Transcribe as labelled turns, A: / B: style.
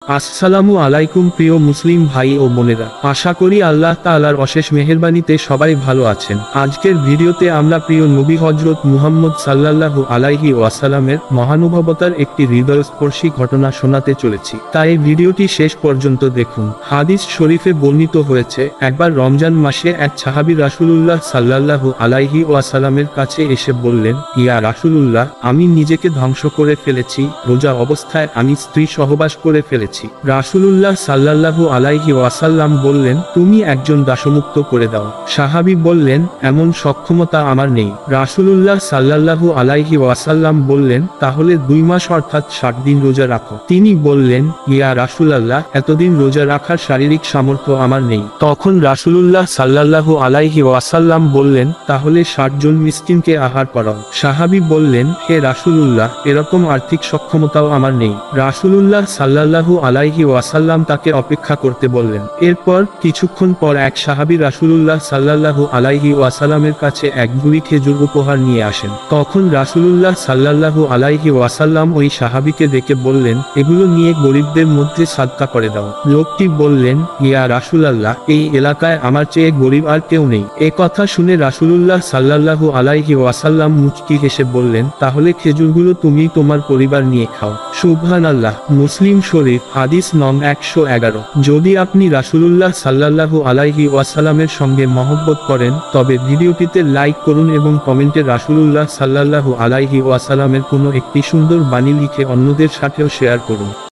A: আসসালামু আলাইকুম প্রিয় মুসলিম ভাই ও বোনেরা, আশা করি আল্লাহ তাআলার অশেষ মেহেরবানিতে সবাই ভালো আছেন। আজকের ভিডিওতে আমরা প্রিয় নবী হযরত মুহাম্মদ সাল্লাল্লাহু আলাইহি ওয়াসাল্লামের মহানুভবতার একটি হৃদয়স্পর্শী ঘটনা শোনাতে চলেছি, তাই ভিডিওটি শেষ পর্যন্ত দেখুন। হাদিস শরীফে বর্ণিত হয়েছে, একবার রমজান মাসে এক সাহাবী রাসূলুল্লাহ সাল্লাল্লাহু আলাইহি ওয়াসাল্লামের কাছে এসে বললেন, ইয়া রাসূলুল্লাহ, আমি নিজেকে ধ্বংস করে ফেলেছি, রোজা অবস্থায় আমি স্ত্রী সহবাস করে ফেলেছি। রাসূলুল্লাহ সাল্লাল্লাহু আলাইহি ওয়াসাল্লাম বললেন, তুমি একজন দাসমুক্ত করে দাও। সাহাবী বললেন, এমন সক্ষমতা আমার নেই। রাসূলুল্লাহ সাল্লাল্লাহু আলাইহি ওয়াসাল্লাম বললেন, তাহলে 2 মাস অর্থাৎ 60 দিন রোজা রাখো। তিনি বললেন, ইয়া রাসূলুল্লাহ, এতদিন রোজা রাখার শারীরিক সামর্থ্য আমার নেই। তখন রাসূলুল্লাহ সাল্লাল্লাহু আলাইহি ওয়াসাল্লাম বললেন, তাহলে 60 জন মিসকিনকে আহার করাও। সাহাবী বললেন, হে রাসূলুল্লাহ, এরকম আর্থিক সক্ষমতাও আমার নেই। রাসূলুল্লাহ সাল্লাল্লাহু আলাইহি ওয়াসাল্লাম তাকে অপেক্ষা করতে বললেন। এরপর কিছুক্ষণ পর এক সাহাবী রাসূলুল্লাহ সাল্লাল্লাহু আলাইহি ওয়াসাল্লামের কাছে এক ঝুড়ি খেজুর উপহার নিয়ে আসেন। তখন রাসূলুল্লাহ সাল্লাল্লাহু আলাইহি ওয়াসাল্লাম ওই সাহাবীকে ডেকে বললেন, এগুলো নিয়ে গরিবদের মধ্যে সাদকা করে দাও। লোকটি বললেন, ইয়া রাসূলুল্লাহ, এই এলাকায় আমার চেয়ে গরিব আর কেউ নেই। এ কথা শুনে রাসূলুল্লাহ সাল্লাল্লাহু আলাইহি ওয়াসাল্লাম মুচকি হেসে বললেন, তাহলে খেজুরগুলো তুমি তোমার পরিবার নিয়ে খাও। সুবহানাল্লাহ। মুসলিম শরীফ, হাদিস নং 111। যদি আপনি রাসূলুল্লাহ সাল্লাল্লাহু আলাইহি ওয়াসাল্লামের সঙ্গে মহব্বত করেন, তবে ভিডিওটিতে লাইক করুন এবং কমেন্টে রাসূলুল্লাহ সাল্লাল্লাহু আলাইহি ওয়াসাল্লামের কোনো একটি সুন্দর বাণী লিখে অন্যদের সাথেও শেয়ার করুন।